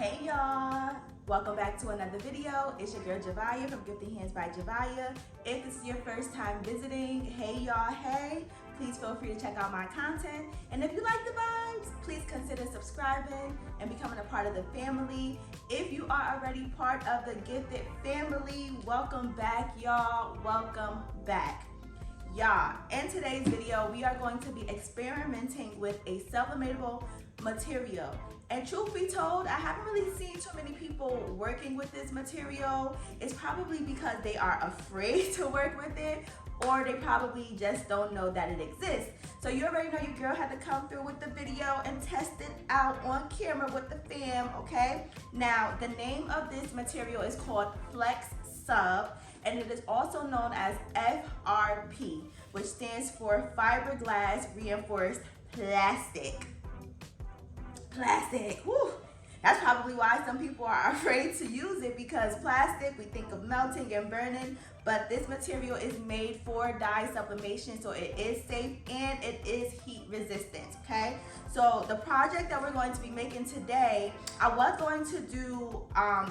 Hey y'all, welcome back to another video. It's your girl Javiah from Gifted Hands by Javiah. If this is your first time visiting, hey y'all, hey, please feel free to check out my content. And if you like the vibes, please consider subscribing and becoming a part of the family. If you are already part of the Gifted family, welcome back y'all, welcome back. Y'all, in today's video, we are going to be experimenting with a sublimatable material. And truth be told, I haven't really seen too many people working with this material. It's probably because they are afraid to work with it, or they probably just don't know that it exists. So you already know your girl had to come through with the video and test it out on camera with the fam, okay? Now, the name of this material is called Flex Sub, and it is also known as FRP, which stands for fiberglass reinforced plastic. Plastic, whew. That's probably why some people are afraid to use it, because plastic, we think of melting and burning, but this material is made for dye sublimation, so it is safe and it is heat resistant, okay? So the project that we're going to be making today, I was going to do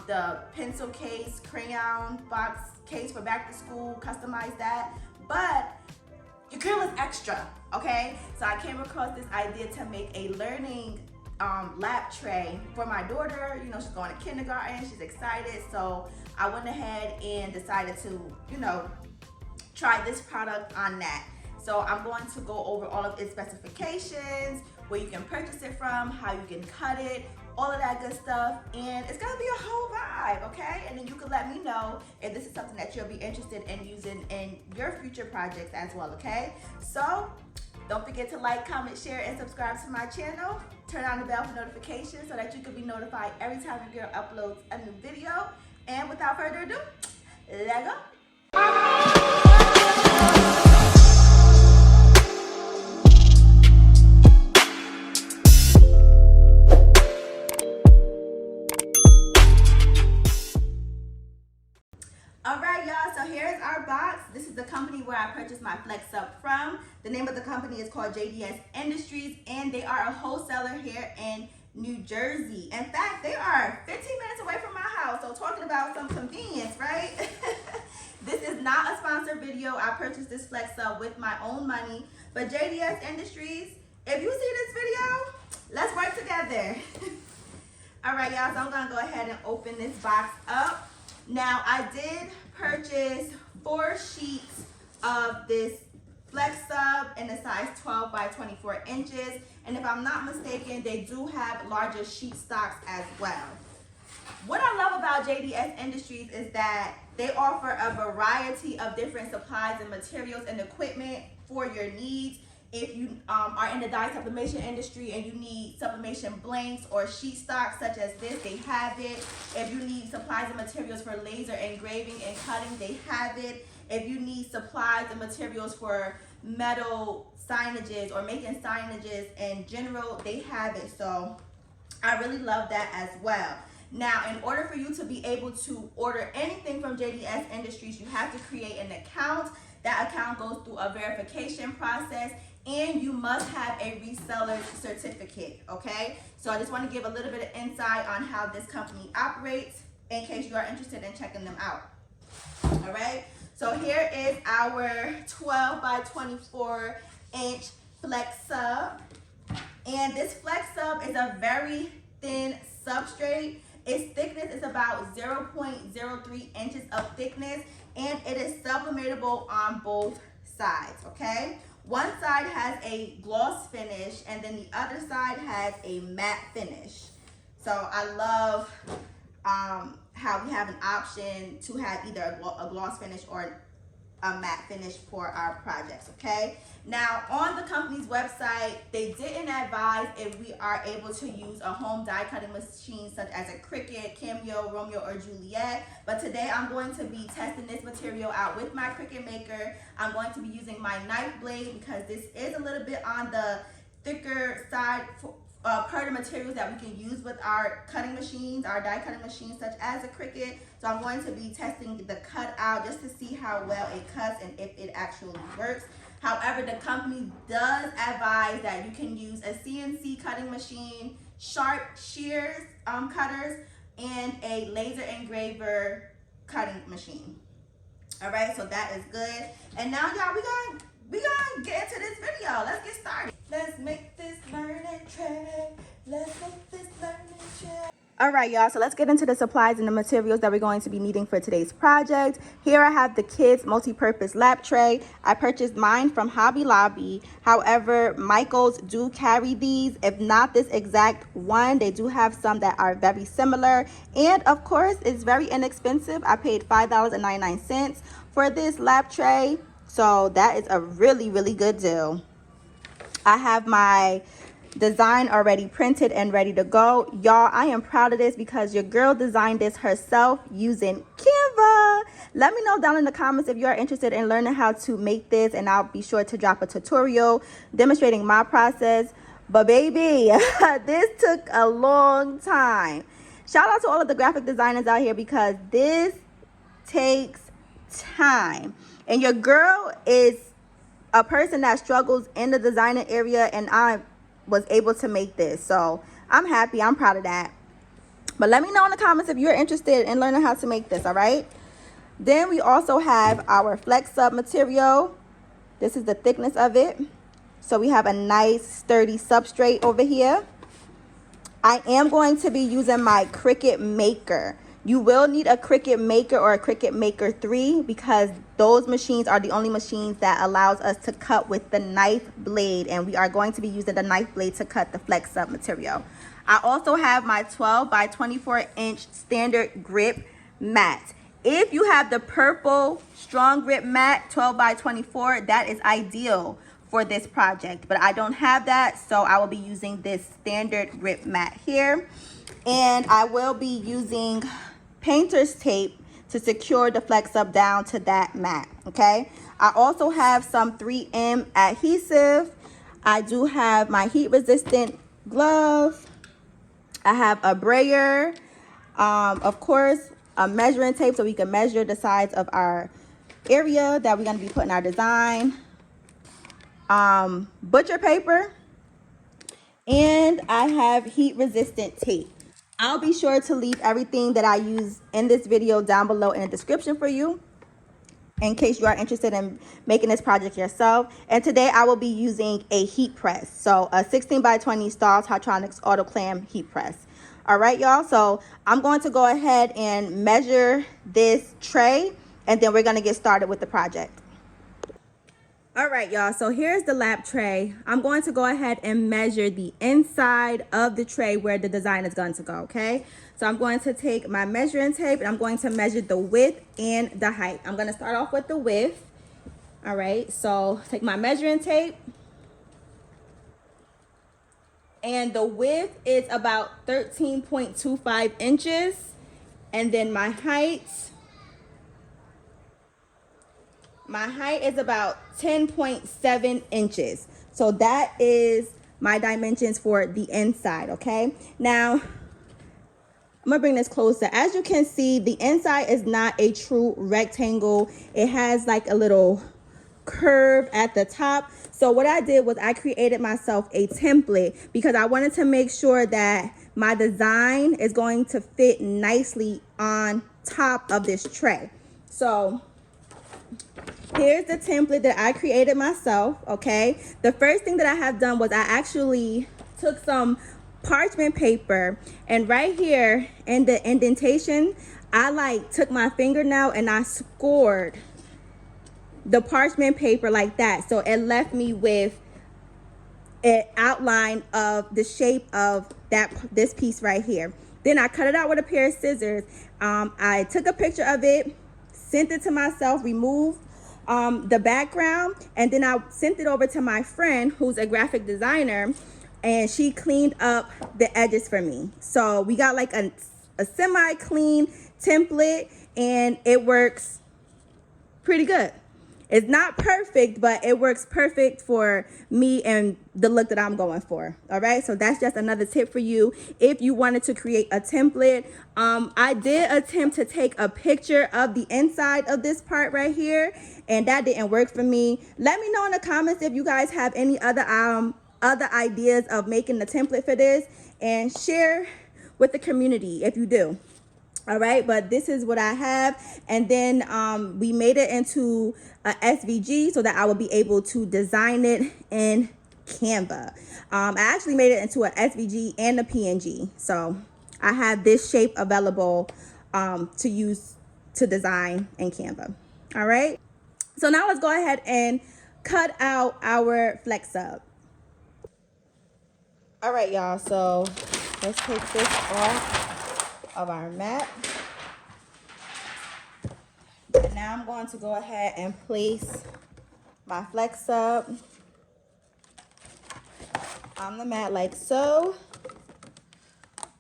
the pencil case, crayon box case for back to school, customize that, but your girl is extra, okay? So I came across this idea to make a learning lap tray for my daughter. You know, she's going to kindergarten, she's excited, so I went ahead and decided to, you know, try this product on that. So I'm going to go over all of its specifications, where you can purchase it from, how you can cut it, all of that good stuff, and it's gonna be a whole vibe, okay? And then you can let me know if this is something that you'll be interested in using in your future projects as well, okay? So don't forget to like, comment, share, and subscribe to my channel. Turn on the bell for notifications so that you can be notified every time your girl uploads a new video. And without further ado, let's go. Alright y'all, so here's our box. This is the company where I purchased my Flex Sub from. The name of the company is called JDS Industries, and they are a wholesaler here in New Jersey. In fact, they are 15 minutes away from my house, so talking about some convenience, right? This is not a sponsored video. I purchased this Flex Sub with my own money, but JDS Industries, if you see this video, let's work together. Alright y'all, so I'm gonna go ahead and open this box up. Now, I did purchase 4 sheets of this Flex Sub in the size 12 by 24 inches. And if I'm not mistaken, they do have larger sheet stocks as well. What I love about JDS Industries is that they offer a variety of different supplies and materials and equipment for your needs. If you are in the dye sublimation industry and you need sublimation blanks or sheet stock such as this, they have it. If you need supplies and materials for laser engraving and cutting, they have it. If you need supplies and materials for metal signages or making signages in general, they have it. So I really love that as well. Now, in order for you to be able to order anything from JDS Industries, you have to create an account. That account goes through a verification process, and you must have a reseller certificate, okay? So I just want to give a little bit of insight on how this company operates in case you are interested in checking them out. All right, so here is our 12 by 24 inch Flex Sub. And this Flex Sub is a very thin substrate. Its thickness is about 0.03 inches of thickness, and it is sublimatable on both sides, okay? One side has a gloss finish, and then the other side has a matte finish. So I love how we have an option to have either a gloss finish or a matte finish for our projects, okay? Now, on the company's website, they didn't advise if we are able to use a home die cutting machine such as a Cricut, Cameo, Romeo, or Juliet. But today I'm going to be testing this material out with my Cricut maker. I'm going to be using my knife blade because this is a little bit on the thicker side per the materials that we can use with our cutting machines, our die cutting machines such as a Cricut. So I'm going to be testing the cut out just to see how well it cuts and if it actually works. However, the company does advise that you can use a CNC cutting machine sharp shears cutters, and a laser engraver cutting machine. All right, so that is good. And now, y'all, we gonna get into this video. Let's get started. Let's make this learning track. Let's make this learning track. All right, y'all, so let's get into the supplies and the materials that we're going to be needing for today's project. Here I have the kids multi-purpose lap tray. I purchased mine from Hobby Lobby. However, Michaels do carry these. If not this exact one, they do have some that are very similar. And of course, it's very inexpensive. I paid $5.99 for this lap tray. So that is a really, really good deal. I have my design already printed and ready to go. Y'all, I am proud of this because your girl designed this herself using Canva. Let me know down in the comments if you are interested in learning how to make this, and I'll be sure to drop a tutorial demonstrating my process. But baby, this took a long time. Shout out to all of the graphic designers out here because this takes time. And your girl is a person that struggles in the designer area, and I was able to make this, so I'm happy. I'm proud of that. But let me know in the comments if you're interested in learning how to make this. All right, then we also have our flex sub material. This is the thickness of it, so we have a nice sturdy substrate over here. I am going to be using my Cricut maker. You will need a Cricut maker or a Cricut maker 3 because those machines are the only machines that allows us to cut with the knife blade, and we are going to be using the knife blade to cut the flex sub material. I also have my 12 by 24 inch standard grip mat. If you have the purple strong grip mat 12 by 24, that is ideal for this project, but I don't have that, so I will be using this standard grip mat here. And I will be using painter's tape to secure the flex sub down to that mat. Okay, I also have some 3M adhesive. I do have my heat resistant glove. I have a brayer, of course a measuring tape so we can measure the size of our area that we're going to be putting our design, butcher paper, and I have heat resistant tape. I'll be sure to leave everything that I use in this video down below in the description for you in case you are interested in making this project yourself. And today I will be using a heat press, so a 16 by 20 Stahls Hydronics auto clam heat press. All right, y'all, so I'm going to go ahead and measure this tray, and then we're going to get started with the project. All right, y'all, so here's the lap tray. I'm going to go ahead and measure the inside of the tray where the design is going to go. Okay, so I'm going to take my measuring tape and I'm going to measure the width and the height. I'm going to start off with the width. All right, so take my measuring tape, and the width is about 13.25 inches, and then my height is about 10.7 inches. So that is my dimensions for the inside. Okay, now I'm gonna bring this closer. As you can see, the inside is not a true rectangle. It has like a little curve at the top. So what I did was I created myself a template because I wanted to make sure that my design is going to fit nicely on top of this tray. So here's the template that I created myself. Okay, the first thing that I have done was I actually took some parchment paper, and right here in the indentation I took my fingernail and I scored the parchment paper like that, so it left me with an outline of the shape of this piece right here. Then I cut it out with a pair of scissors. I took a picture of it, sent it to myself, removed the background, and then I sent it over to my friend who's a graphic designer, and she cleaned up the edges for me. So we got like a semi-clean template, and it works pretty good. It's not perfect, but it works perfect for me and the look that I'm going for. All right, so that's just another tip for you if you wanted to create a template. I did attempt to take a picture of the inside of this part right here, and that didn't work for me. Let me know in the comments if you guys have any other ideas of making the template for this. and share with the community if you do. All right, but this is what I have. And then we made it into a SVG so that I would be able to design it in Canva. I actually made it into an SVG and a PNG. So I have this shape available to use to design in Canva. All right. So now let's go ahead and cut out our flex sub. All right, y'all. So let's take this off of our mat. And now I'm going to go ahead and place my flex sub on the mat like so.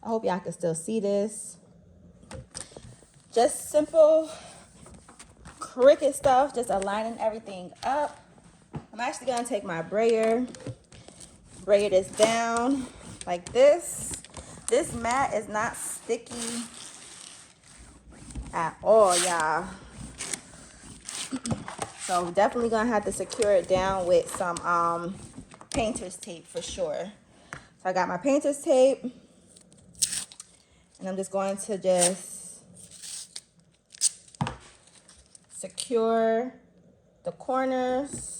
I hope y'all can still see this. Just simple Cricut stuff, just aligning everything up. I'm actually gonna take my brayer, braid this down like this. This mat is not sticky at all, y'all. So we're definitely gonna have to secure it down with some painter's tape for sure. So I got my painter's tape, and I'm just going to just secure the corners.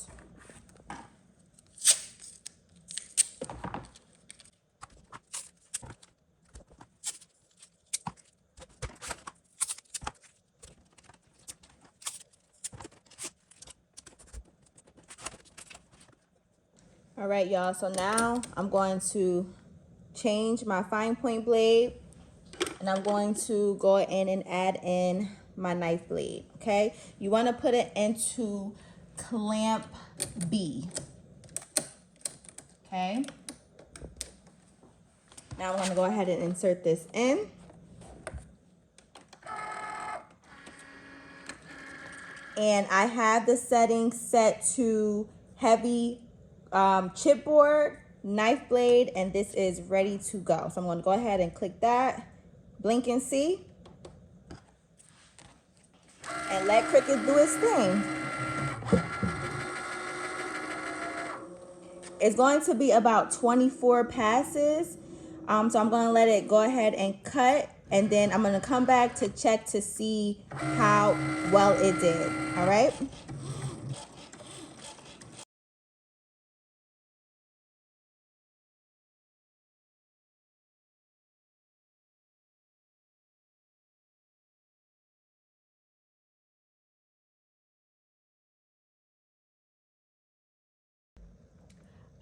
All right, y'all, so now I'm going to change my fine point blade, and I'm going to go in and add in my knife blade, okay? You want to put it into clamp B, okay? Now I'm going to go ahead and insert this in. And I have the settings set to heavy chipboard, knife blade, and this is ready to go. So I'm going to go ahead and click that, blink and see, and let Cricut do its thing. It's going to be about 24 passes. So I'm going to let it go ahead and cut, and then I'm going to come back to check to see how well it did. All right.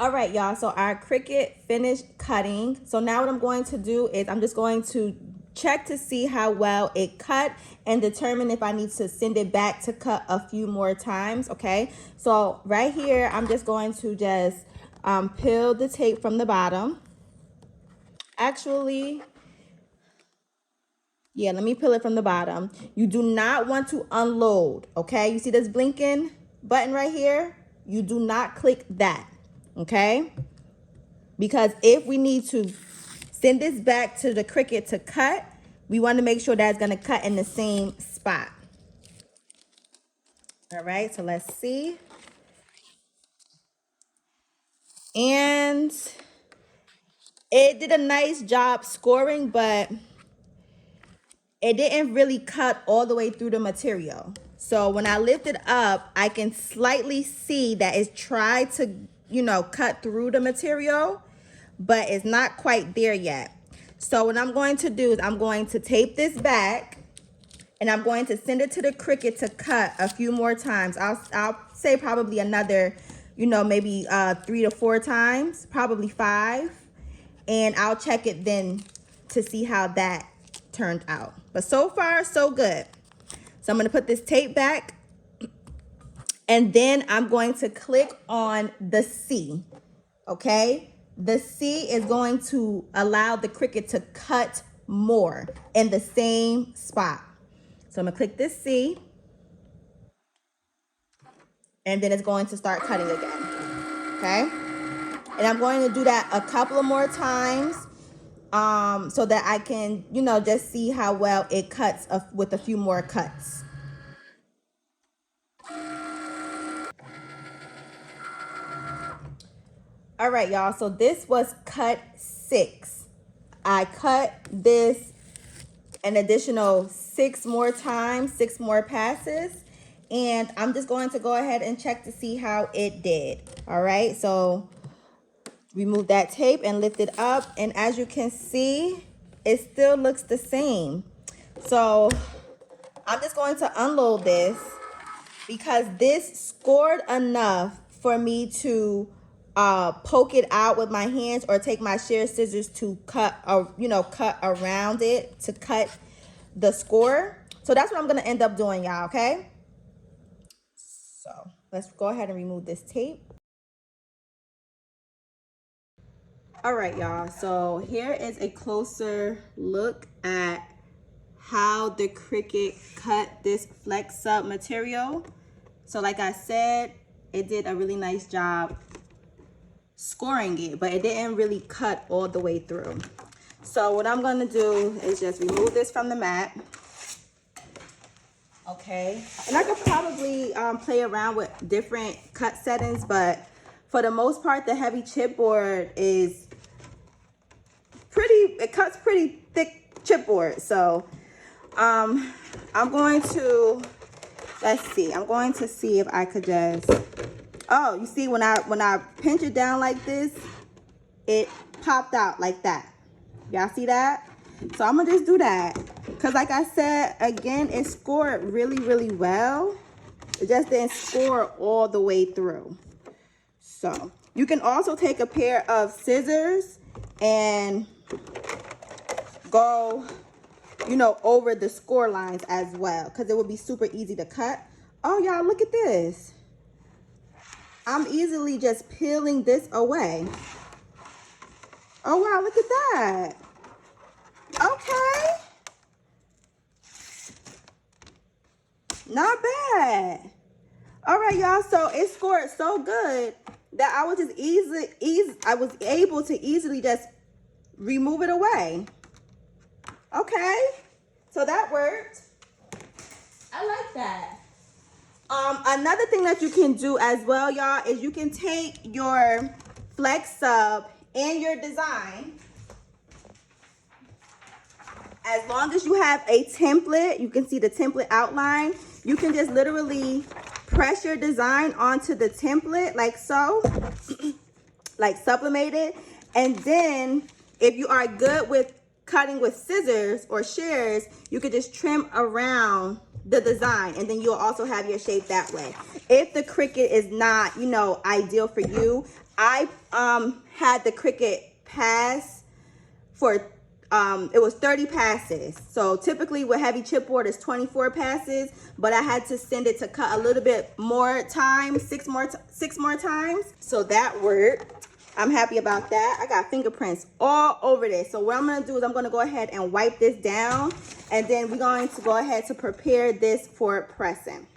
All right, y'all, so our Cricut finished cutting. So now what I'm going to do is I'm just going to check to see how well it cut and determine if I need to send it back to cut a few more times, okay? So right here, I'm just going to just peel the tape from the bottom. Actually, yeah, let me peel it from the bottom. You do not want to unload, okay? You see this blinking button right here? You do not click that, okay? Because if we need to send this back to the Cricut to cut, we want to make sure that it's going to cut in the same spot. All right, so let's see. And it did a nice job scoring, but it didn't really cut all the way through the material. So when I lift it up, I can slightly see that it's tried to, you know, cut through the material, but it's not quite there yet. So what I'm going to do is I'm going to tape this back, and I'm going to send it to the Cricut to cut a few more times. I'll say probably another, you know, maybe 3 to 4 times, probably 5. And I'll check it then to see how that turned out. But so far, so good. So I'm going to put this tape back, and then I'm going to click on the C, okay? The C is going to allow the Cricut to cut more in the same spot. So I'm gonna click this C, and then it's going to start cutting again, okay? And I'm going to do that a couple of more times so that I can, you know, just see how well it cuts with a few more cuts. All right, y'all, so this was cut 6, I cut this an additional 6 more times, 6 more passes, and I'm just going to go ahead and check to see how it did. All right, so remove that tape and lift it up, and as you can see, it still looks the same. So I'm just going to unload this because this scored enough for me to poke it out with my hands or take my shear scissors to cut, cut around it to cut the score. So that's what I'm gonna end up doing, y'all, okay? So let's go ahead and remove this tape. All right, y'all, so here is a closer look at how the Cricut cut this flex up material. So like I said, it did a really nice job scoring it, but it didn't really cut all the way through. So what I'm gonna do is just remove this from the mat. Okay, and I could probably play around with different cut settings, but for the most part, the heavy chipboard is it cuts pretty thick chipboard. So I'm going to, let's see, I'm going to see if I could just, oh, you see when I pinch it down like this, it popped out like that. Y'all see that? So I'm gonna just do that. Cause like I said, again, it scored really, really well. It just didn't score all the way through. So you can also take a pair of scissors and go, over the score lines as well. Cause it would be super easy to cut. Oh, y'all, look at this. I'm easily just peeling this away. Oh, wow, look at that. Okay. Not bad. All right, y'all, so it scored so good that I was just I was able to easily just remove it away. Okay, so that worked. I like that. Another thing that you can do as well, y'all, is you can take your flex sub and your design. As long as you have a template, you can see the template outline. You can just literally press your design onto the template like so, like sublimate it. And then if you are good with cutting with scissors or shears, you could just trim around the design, and then you'll also have your shape that way. If the Cricut is not, ideal for you, I had the Cricut pass for it was 30 passes. So typically with heavy chipboard is 24 passes, but I had to send it to cut a little bit more time, six more times. So that worked. I'm happy about that. I got fingerprints all over this. So what I'm gonna do is I'm gonna go ahead and wipe this down, and then we're going to go ahead to prepare this for pressing.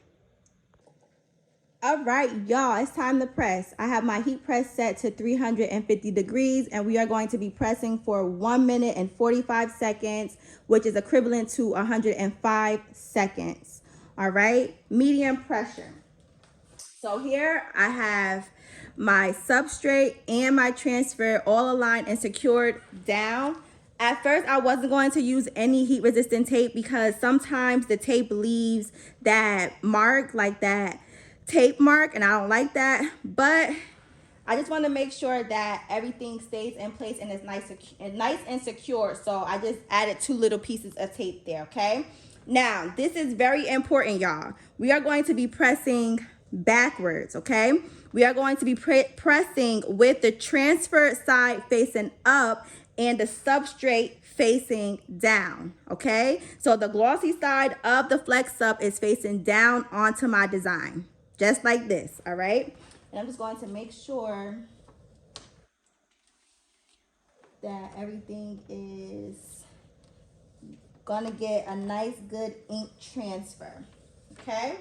All right, y'all, it's time to press. I have my heat press set to 350 degrees, and we are going to be pressing for 1 minute and 45 seconds, which is equivalent to 105 seconds. All right, medium pressure. So here I have my substrate and my transfer all aligned and secured down. At first, I wasn't going to use any heat resistant tape because sometimes the tape leaves that mark, like that tape mark, and I don't like that. But I just want to make sure that everything stays in place and is nice and secure. So I just added 2 little pieces of tape there, okay? Now, this is very important, y'all. We are going to be pressing backwards, okay? We are going to be pressing with the transfer side facing up and the substrate facing down, okay? So the glossy side of the flex up is facing down onto my design, just like this, all right? And I'm just going to make sure that everything is gonna get a nice good ink transfer, okay?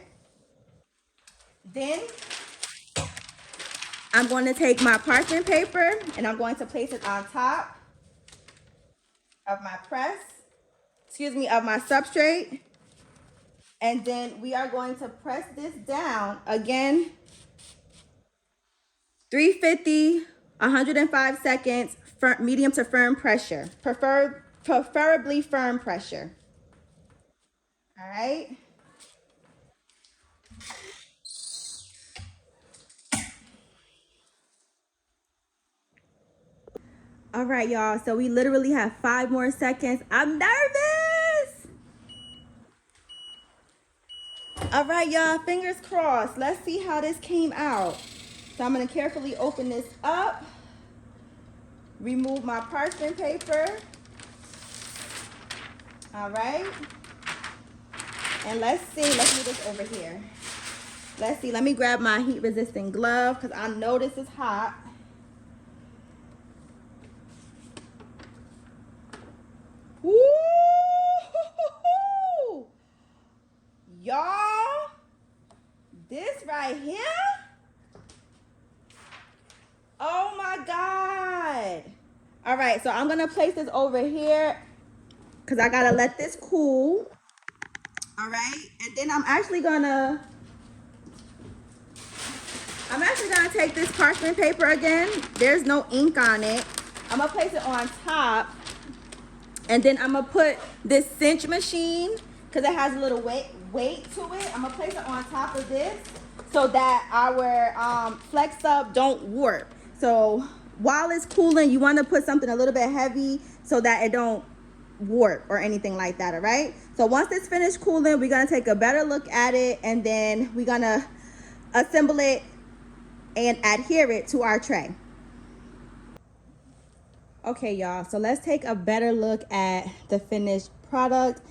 Then I'm going to take my parchment paper and I'm going to place it on top of my of my substrate. And then we are going to press this down again, 350 105 seconds, medium to firm pressure. Preferably firm pressure. All right. All right, y'all. So we literally have 5 more seconds. I'm nervous. All right, y'all. Fingers crossed. Let's see how this came out. So I'm going to carefully open this up. Remove my parchment paper. All right. And let's see. Let's move this over here. Let's see. Let me grab my heat resistant glove because I know this is hot. Woo! Y'all, this right here. Oh my God. All right, so I'm gonna place this over here because I gotta let this cool. All right, and then I'm actually gonna take this parchment paper again. There's no ink on it. I'm gonna place it on top, and then I'm gonna put this cinch machine because it has a little weight to it. I'm gonna place it on top of this so that our flex up don't warp. So while it's cooling, you want to put something a little bit heavy so that it don't warp or anything like that. All right, so once it's finished cooling, we're gonna take a better look at it, and then we're gonna assemble it and adhere it to our tray. Okay, y'all, so let's take a better look at the finished product,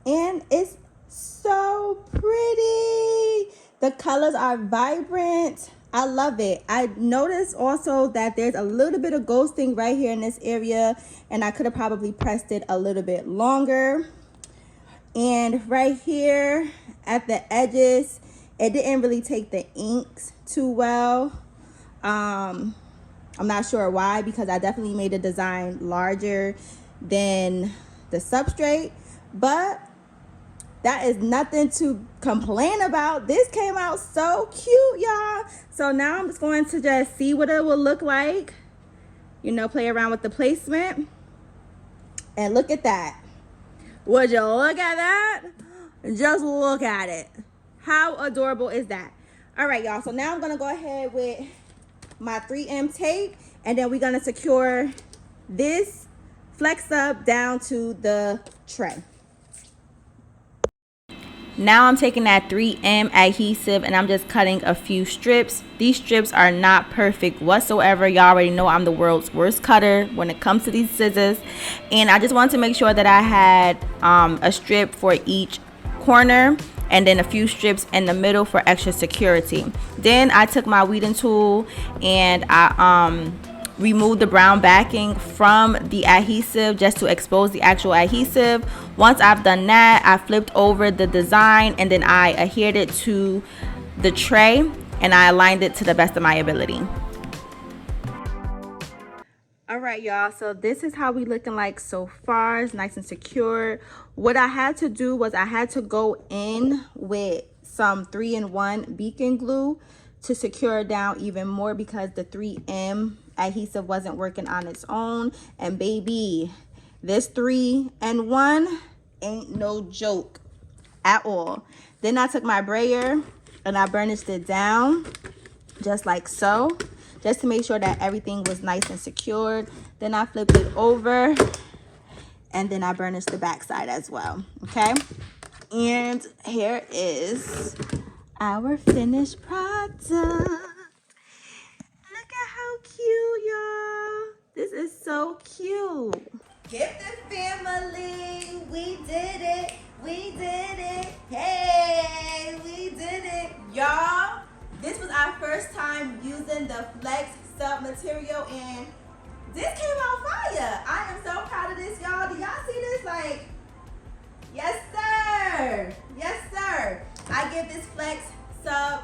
and it's so pretty. The colors are vibrant. I love it. I noticed also that there's a little bit of ghosting right here in this area, and I could have probably pressed it a little bit longer. And right here at the edges, it didn't really take the inks too well. I'm not sure why, because I definitely made the design larger than the substrate, but that is nothing to complain about. This came out so cute, y'all. So now I'm just going to just see what it will look like. You know, play around with the placement. And look at that. Would you look at that? Just look at it. How adorable is that? All right, y'all. So now I'm going to go ahead with my 3M tape. And then we're going to secure this flex up down to the tray. Now I'm taking that 3M adhesive and I'm just cutting a few strips. These strips are not perfect whatsoever. Y'all already know I'm the world's worst cutter when it comes to these scissors. And I just wanted to make sure that I had a strip for each corner and then a few strips in the middle for extra security. Then I took my weeding tool and I remove the brown backing from the adhesive just to expose the actual adhesive. Once I've done that, I flipped over the design and then I adhered it to the tray and I aligned it to the best of my ability. All right, y'all, so this is how we looking like so far. It's nice and secure. What I had to do was I had to go in with some 3-in-1 beacon glue to secure it down even more because the 3M adhesive wasn't working on its own. And baby, this 3-in-1 ain't no joke at all. Then I took my brayer and I burnished it down just like so, just to make sure that everything was nice and secured. Then I flipped it over and then I burnished the back side as well. Okay, and here is our finished product. Look at how cute, y'all. This is so cute. Gifted family, we did it. We did it. Hey, we did it. Y'all, this was our first time using the Flex Sub material and this came out fire. I am so proud of this, y'all. Do y'all see this? Like, yes, sir. Yes, sir. I give this Flex Sub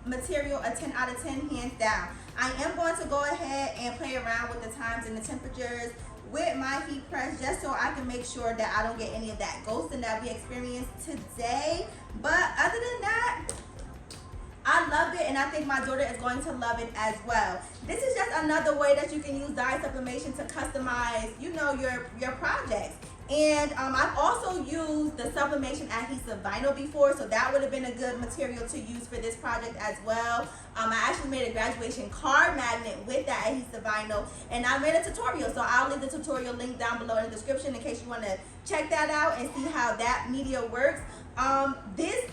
material a 10 out of 10, hands down. I am going to go ahead and play around with the times and the temperatures with my heat press just so I can make sure that I don't get any of that ghosting that we experienced today. But other than that, I love it, and I think my daughter is going to love it as well. This is just another way that you can use dye sublimation to customize, you know, your projects. And I've also used the sublimation adhesive vinyl before, so that would have been a good material to use for this project as well. I actually made a graduation card magnet with that adhesive vinyl, and I made a tutorial, so I'll leave the tutorial link down below in the description in case you want to check that out and see how that media works.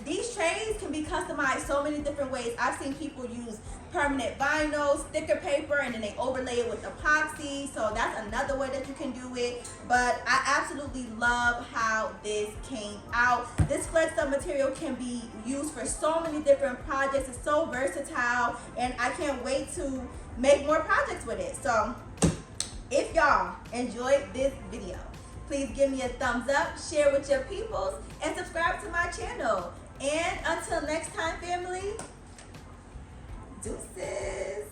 These trays can be customized so many different ways. I've seen people use permanent vinyl, sticker paper, and then they overlay it with epoxy. So that's another way that you can do it. But I absolutely love how this came out. This flex up material can be used for so many different projects. It's so versatile, and I can't wait to make more projects with it. So if y'all enjoyed this video, please give me a thumbs up, share with your peoples, and subscribe to my channel. And until next time, family, deuces.